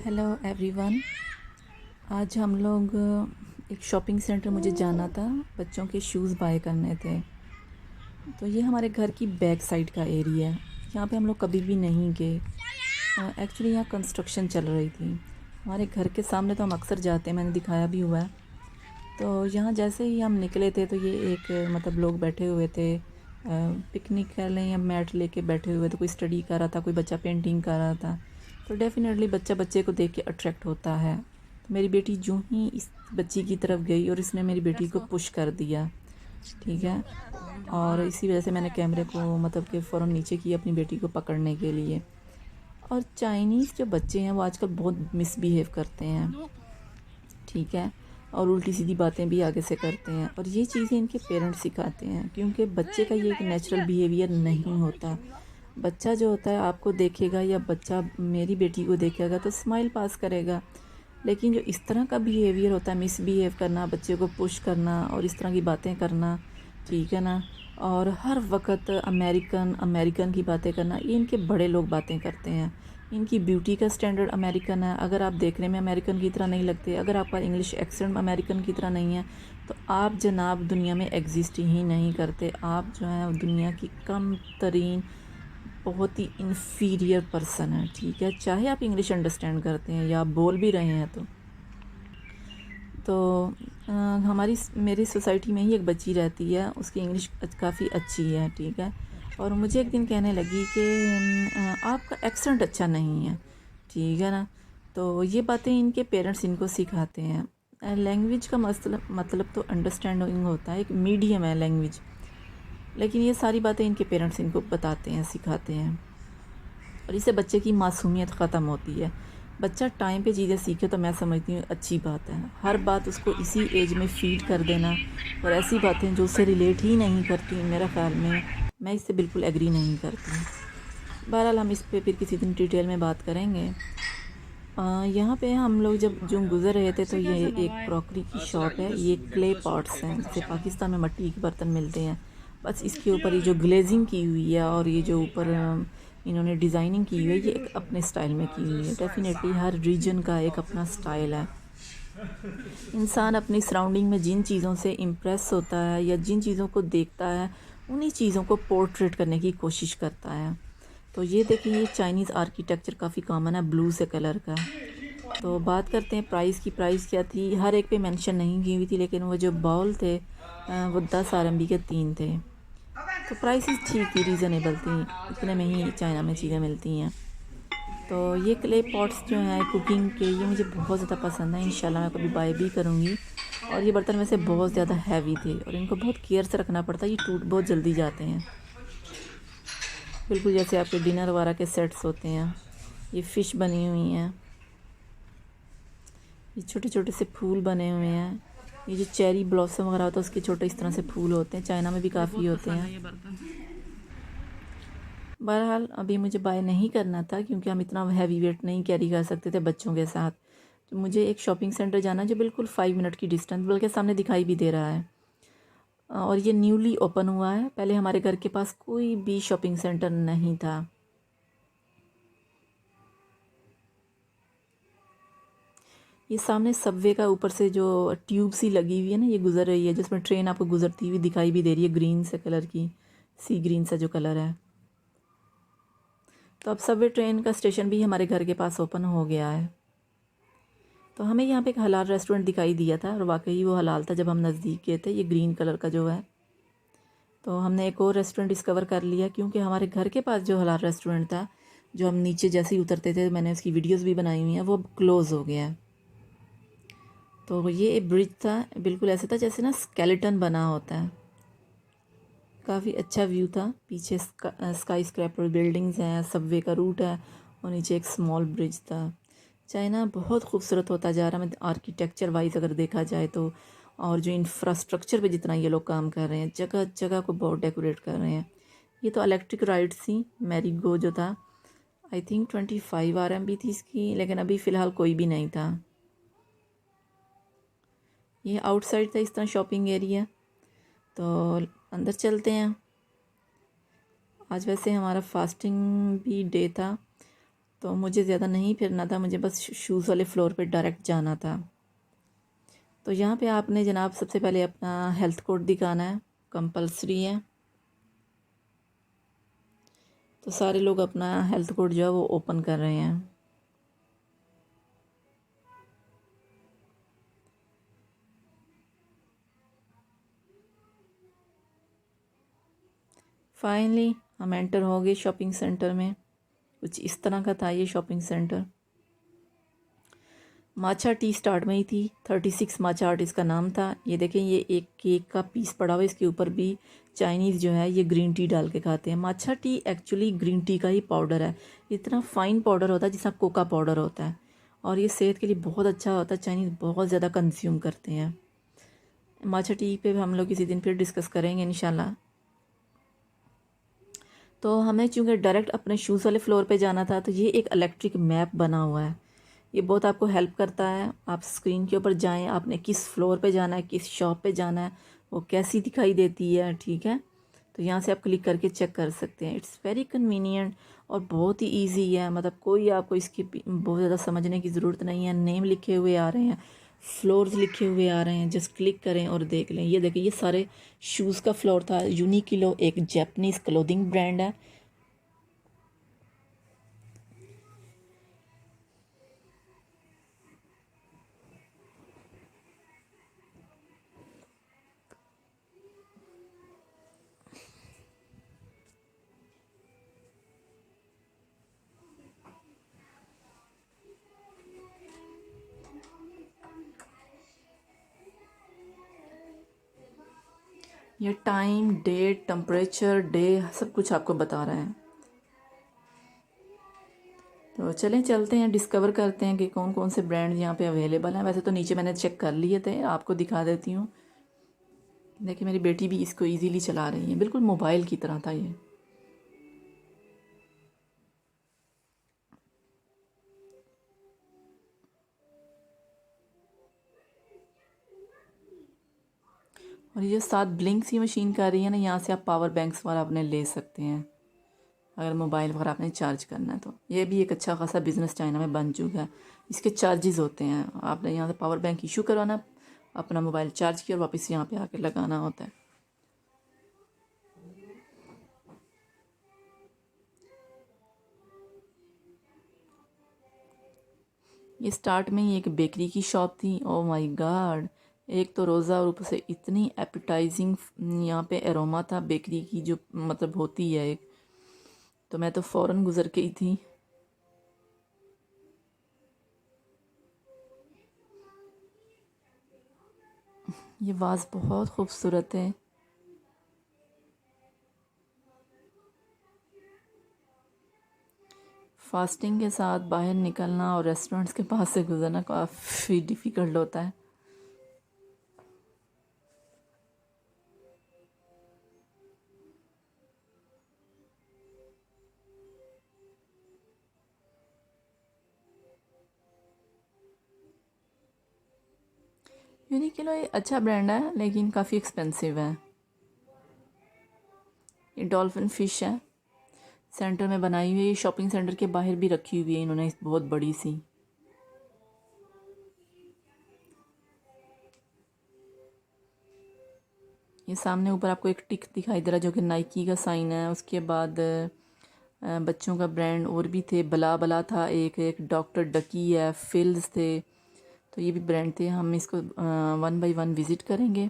Hello everyone. आज हम लोग एक शॉपिंग सेंटर मुझे जाना था, बच्चों के शूज़ बाय करने थे। तो ये हमारे घर की बैक साइड का एरिया है। यहाँ पे हम लोग कभी भी नहीं गए। एक्चुअली यहाँ कंस्ट्रक्शन चल रही थी हमारे घर के सामने, तो हम अक्सर जाते हैं, मैंने दिखाया भी हुआ है। तो यहाँ जैसे ही हम निकले थे तो ये एक मतलब लोग बैठे हुए थे, पिकनिक कर लें या मैट लेके बैठे हुए थे। कोई स्टडी कर रहा था, कोई बच्चा पेंटिंग कर रहा था। तो डेफ़िनेटली बच्चा बच्चे को देख के अट्रैक्ट होता है। तो मेरी बेटी जो ही इस बच्ची की तरफ गई और इसने मेरी बेटी को पुश कर दिया, ठीक है। और इसी वजह से मैंने कैमरे को मतलब कि फ़ौरन नीचे किया अपनी बेटी को पकड़ने के लिए। और चाइनीज़ जो बच्चे हैं वो आजकल बहुत मिसबिहेव करते हैं, ठीक है। और उल्टी सीधी बातें भी आगे से करते हैं, और ये चीज़ें इनके पेरेंट्स सिखाते हैं, क्योंकि बच्चे का ये एक नेचुरल बिहेवियर नहीं होता। बच्चा जो होता है आपको देखेगा, या बच्चा मेरी बेटी को देखेगा तो स्माइल पास करेगा। लेकिन जो इस तरह का बिहेवियर होता है, मिसबिहेव करना, बच्चे को पुश करना और इस तरह की बातें करना, ठीक है ना। और हर वक्त अमेरिकन अमेरिकन की बातें करना, ये इनके बड़े लोग बातें करते हैं। इनकी ब्यूटी का स्टैंडर्ड अमेरिकन है। अगर आप देखने में अमेरिकन की तरह नहीं लगते, अगर आपका इंग्लिश एक्सेंट अमेरिकन की तरह नहीं है, तो आप जनाब दुनिया में एग्जिस्ट ही नहीं करते। आप जो है दुनिया की कम तरीन, बहुत ही इन्फीरियर पर्सन है, ठीक है। चाहे आप इंग्लिश अंडरस्टैंड करते हैं या आप बोल भी रहे हैं तो हमारी मेरी सोसाइटी में ही एक बच्ची रहती है, उसकी इंग्लिश काफ़ी अच्छी है, ठीक है। और मुझे एक दिन कहने लगी कि आपका एक्सेंट अच्छा नहीं है, ठीक है ना। तो ये बातें इनके पेरेंट्स इनको सिखाते हैं। लैंग्वेज का मतलब तो अंडरस्टैंडिंग होता है, एक मीडियम है लैंग्वेज। लेकिन ये सारी बातें इनके पेरेंट्स इनको बताते हैं, सिखाते हैं, और इससे बच्चे की मासूमियत ख़त्म होती है। बच्चा टाइम पे चीज़ें सीखे तो मैं समझती हूँ अच्छी बात है। हर बात उसको इसी एज में फीड कर देना, और ऐसी बातें जो उससे रिलेट ही नहीं करती, मेरा ख़्याल में मैं इससे बिल्कुल एग्री नहीं करती। बहरहाल हम इस पे फिर किसी दिन डिटेल में बात करेंगे। यहाँ पे हम लोग जब जो गुज़र रहे थे तो ये एक क्रॉकरी की शॉप है। ये क्ले पॉट्स हैं, जैसे पाकिस्तान में मिट्टी के बर्तन मिलते हैं, बस इसके ऊपर ये जो ग्लेजिंग की हुई है और ये जो ऊपर इन्होंने डिज़ाइनिंग की हुई है, ये एक अपने स्टाइल में की हुई है। डेफ़िनेटली हर रीजन का एक अपना स्टाइल है। इंसान अपनी सराउंडिंग में जिन चीज़ों से इम्प्रेस होता है या जिन चीज़ों को देखता है, उन्हीं चीज़ों को पोर्ट्रेट करने की कोशिश करता है। तो ये देखिए, ये चाइनीज़ आर्किटेक्चर काफ़ी कॉमन है, ब्लू से कलर का। तो बात करते हैं प्राइस की। प्राइस क्या थी, हर एक पे मेंशन नहीं की हुई थी, लेकिन वो जो बाउल थे वो 10 आरएमबी के 3 थे। तो प्राइसेस ठीक थी, रीज़नेबल थी, इतने में ही चाइना में चीज़ें मिलती हैं। तो ये क्ले पॉट्स जो हैं कुकिंग के, ये मुझे बहुत ज़्यादा पसंद है। इंशाल्लाह मैं कभी बाय भी करूँगी। और ये बर्तन वैसे बहुत ज़्यादा हैवी थे और इनको बहुत केयर से रखना पड़ता है, ये टूट बहुत जल्दी जाते हैं, बिल्कुल जैसे आपके डिनर वगैरह के सेट्स होते हैं। ये फ़िश बनी हुई हैं, ये छोटे छोटे से फूल बने हुए हैं। ये जो चेरी ब्लॉसम वगैरह होता है उसके छोटे इस तरह से फूल होते हैं, चाइना में भी काफ़ी होते हैं। बहरहाल अभी मुझे बाय नहीं करना था, क्योंकि हम इतना हैवी वेट नहीं कैरी कर सकते थे बच्चों के साथ। तो मुझे एक शॉपिंग सेंटर जाना जो बिल्कुल 5 मिनट की डिस्टेंस, बल्कि सामने दिखाई भी दे रहा है। और ये न्यूली ओपन हुआ है, पहले हमारे घर के पास कोई भी शॉपिंग सेंटर नहीं था। ये सामने सबवे का ऊपर से जो ट्यूब सी लगी हुई है ना, ये गुजर रही है, जिसमें ट्रेन आपको गुजरती हुई दिखाई भी दे रही है, ग्रीन से कलर की, सी ग्रीन सा जो कलर है। तो अब सबवे ट्रेन का स्टेशन भी हमारे घर के पास ओपन हो गया है। तो हमें यहाँ पे एक हलाल रेस्टोरेंट दिखाई दिया था, और वाकई वो हलाल था जब हम नज़दीक गए थे। ये ग्रीन कलर का जो है, तो हमने एक और रेस्टोरेंट डिस्कवर कर लिया, क्योंकि हमारे घर के पास जो हलाल रेस्टोरेंट था, जो हम नीचे जैसे ही उतरते थे, मैंने उसकी वीडियोस भी बनाई हुई हैं, वो क्लोज़ हो गया है। तो ये ब्रिज था, बिल्कुल ऐसे था जैसे ना स्केलेटन बना होता है। काफ़ी अच्छा व्यू था, पीछे स्काई स्क्रैपर बिल्डिंग्स हैं, सबवे का रूट है, और नीचे एक स्मॉल ब्रिज था। चाइना बहुत खूबसूरत होता जा रहा है, आर्किटेक्चर वाइज अगर देखा जाए तो। और जो इंफ्रास्ट्रक्चर पे जितना ये लोग काम कर रहे हैं, जगह जगह को बहुत डेकोरेट कर रहे हैं। ये तो इलेक्ट्रिक राइड्स थी, मैरी गो जो था, आई थिंक 25 आरएमबी थी इसकी, लेकिन अभी फ़िलहाल कोई भी नहीं था। ये आउटसाइड था इस तरह शॉपिंग एरिया। तो अंदर चलते हैं। आज वैसे हमारा फास्टिंग भी डे था, तो मुझे ज़्यादा नहीं फिरना था, मुझे बस शूज़ वाले फ्लोर पे डायरेक्ट जाना था। तो यहाँ पे आपने जनाब सबसे पहले अपना हेल्थ कोड दिखाना है, कंपलसरी है। तो सारे लोग अपना हेल्थ कोड जो है वो ओपन कर रहे हैं। फाइनली हम एंटर हो गए शॉपिंग सेंटर में। कुछ इस तरह का था ये shopping centre. Matcha tea start में ही थी, 36 माचा आर्ट इसका नाम था। ये देखें, ये एक केक का पीस पड़ा हुआ है, इसके ऊपर भी चाइनीज़ जो है ये ग्रीन टी डाल के खाते हैं। Matcha tea actually green tea का ही पाउडर है, इतना फाइन पाउडर होता है जितना कोका पाउडर होता है, और ये सेहत के लिए बहुत अच्छा होता है। चाइनीज़ बहुत ज़्यादा कंज्यूम करते हैं। माचा टी पे हम लोग किसी दिन फिर डिस्कस करेंगे इंशाल्लाह। तो हमें चूँकि डायरेक्ट अपने शूज़ वाले फ्लोर पे जाना था, तो ये एक इलेक्ट्रिक मैप बना हुआ है, ये बहुत आपको हेल्प करता है। आप स्क्रीन के ऊपर जाएं, आपने किस फ्लोर पे जाना है, किस शॉप पे जाना है, वो कैसी दिखाई देती है, ठीक है। तो यहाँ से आप क्लिक करके चेक कर सकते हैं। इट्स वेरी कन्वीनियंट और बहुत ही इजी है, मतलब कोई आपको इसकी बहुत ज़्यादा समझने की ज़रूरत नहीं है। नेम लिखे हुए आ रहे हैं, फ्लोर्स लिखे हुए आ रहे हैं, जस्ट क्लिक करें और देख लें। ये देखिए, ये सारे शूज़ का फ्लोर था। यूनिक्लो एक जैपनीज़ क्लोथिंग ब्रांड है। ये टाइम, डेट, टेम्परेचर, डे सब कुछ आपको बता रहे हैं। तो चलें चलते हैं, डिस्कवर करते हैं कि कौन कौन से ब्रांड यहाँ पे अवेलेबल हैं। वैसे तो नीचे मैंने चेक कर लिए थे, आपको दिखा देती हूँ। देखिए, मेरी बेटी भी इसको इजीली चला रही है, बिल्कुल मोबाइल की तरह था ये। और ये जो साथ ब्लिंक सी मशीन कर रही है ना, यहाँ से आप पावर बैंक्स वगैरह अपने ले सकते हैं अगर मोबाइल वगैरह आपने चार्ज करना है। तो ये भी एक अच्छा खासा बिज़नेस चाइना में बन चुका है। इसके चार्जेस होते हैं, आपने यहाँ से पावर बैंक इशू करवाना, अपना मोबाइल चार्ज किया और वापस यहाँ पे आके लगाना होता है। ये स्टार्ट में ही एक बेकरी की शॉप थी। ओ माय गॉड, एक तो रोज़ा और ऊपर से इतनी एपिटाइजिंग यहाँ पे एरोमा था बेकरी की, जो मतलब होती है एक। तो मैं तो फ़ौरन गुज़र के ही थी। ये वाज बहुत खूबसूरत है। फास्टिंग के साथ बाहर निकलना और रेस्टोरेंट्स के पास से गुजरना काफ़ी डिफ़िकल्ट होता है। यूनिक्लो एक अच्छा ब्रांड है लेकिन काफ़ी एक्सपेंसिव है। ये डॉल्फिन फ़िश है, सेंटर में बनाई हुई है। शॉपिंग सेंटर के बाहर भी रखी हुई है इन्होंने, बहुत बड़ी सी। ये सामने ऊपर आपको एक टिक दिखाई दे रहा है जो कि नाइकी का साइन है। उसके बाद बच्चों का ब्रांड और भी थे, बला बला था, एक एक डॉक्टर डकी है, फिल्स थे। तो ये भी ब्रांड थे। हम इसको वन बाय वन विज़िट करेंगे।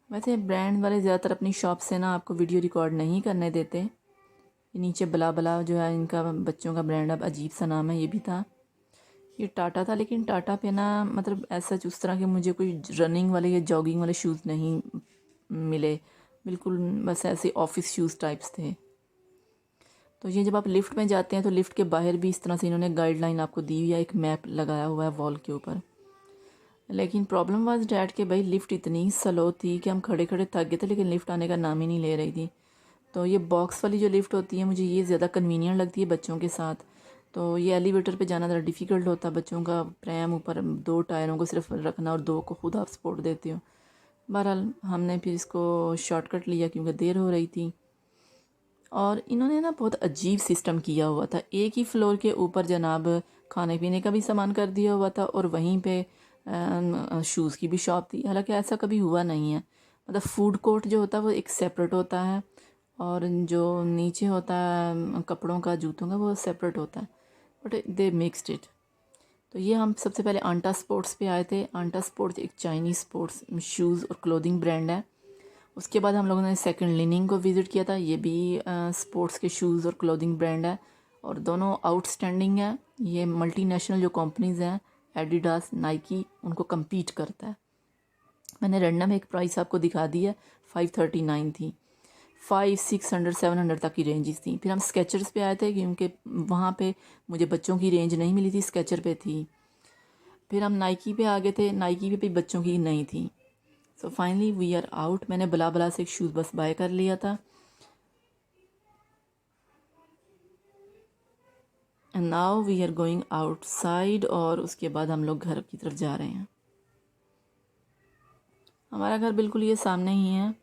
वैसे ब्रांड वाले ज़्यादातर अपनी शॉप से ना आपको वीडियो रिकॉर्ड नहीं करने देते। ये नीचे बला बला जो है इनका बच्चों का ब्रांड, अब अजीब सा नाम है, ये भी था। ये टाटा था, लेकिन टाटा पे ना मतलब ऐसा उस तरह के मुझे कोई रनिंग वाले या जॉगिंग वाले शूज़ नहीं मिले, बिल्कुल बस ऐसे ऑफिस शूज़ टाइप्स थे। तो ये जब आप लिफ्ट में जाते हैं तो लिफ्ट के बाहर भी इस तरह से इन्होंने गाइडलाइन आपको दी हुई है, एक मैप लगाया हुआ है वॉल के ऊपर। लेकिन प्रॉब्लम वाज डैट कि भाई लिफ्ट इतनी स्लो थी कि हम खड़े खड़े थक गए थे, लेकिन लिफ्ट आने का नाम ही नहीं ले रही थी। तो ये बॉक्स वाली जो लिफ्ट होती है मुझे ये ज़्यादा कन्वीनियंट लगती है बच्चों के साथ। तो ये एलिवेटर पे जाना ज़रा डिफ़िकल्ट होता है बच्चों का। प्रैम ऊपर दो टायरों को सिर्फ रखना और दो को खुद आप सपोर्ट देते हो। बहरहाल हमने फिर इसको शॉर्टकट लिया क्योंकि देर हो रही थी। और इन्होंने ना बहुत अजीब सिस्टम किया हुआ था, एक ही फ्लोर के ऊपर जनाब खाने पीने का भी सामान कर दिया हुआ था और वहीं पे शूज़ की भी शॉप थी। हालांकि ऐसा कभी हुआ नहीं है, मतलब फ़ूड कोर्ट जो होता है वो एक सेपरेट होता है और जो नीचे होता है कपड़ों का जूतों का वो सेपरेट होता है, बट दे मिक्सड इट। तो ये हम सबसे पहले आंटा स्पोर्ट्स पे आए थे। आंटा स्पोर्ट्स एक चाइनीज़ स्पोर्ट्स शूज़ और क्लोथिंग ब्रांड है। उसके बाद हम लोगों ने सेकंड लिनिंग को विज़िट किया था, ये भी स्पोर्ट्स के शूज़ और क्लोथिंग ब्रांड है और दोनों आउटस्टैंडिंग है। ये मल्टीनेशनल जो कंपनीज़ हैं एडिडास नाइकी उनको कम्पीट करता है। मैंने रैंडम एक प्राइस आपको दिखा दी है, 539 थी। 500, 600, 700 तक की रेंजेस थी। फिर हम स्केचर्स पे आए थे क्योंकि वहाँ पे मुझे बच्चों की रेंज नहीं मिली थी, स्केचर पे थी। फिर हम नाइकी पे आ गए थे, नाइकी पे भी बच्चों की नहीं थी। So finally we are out. मैंने बला बला से एक शूज़ बस बाय कर लिया था and now we are going outside. और उसके बाद हम लोग घर की तरफ जा रहे हैं। हमारा घर बिल्कुल ये सामने ही है।